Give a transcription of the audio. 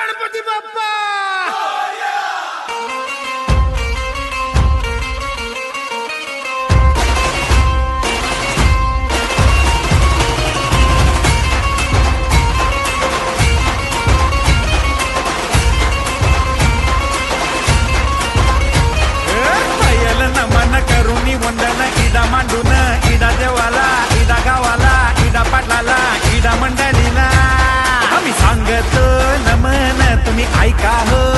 गणपती बाप्पा पायल नमन करुणी वंदन इडा मांडून इडा देवाला इडा गावाला इडा पाटलाला इडा मंडळीला आम्ही सांगतो नमन तुम्ही ऐका हो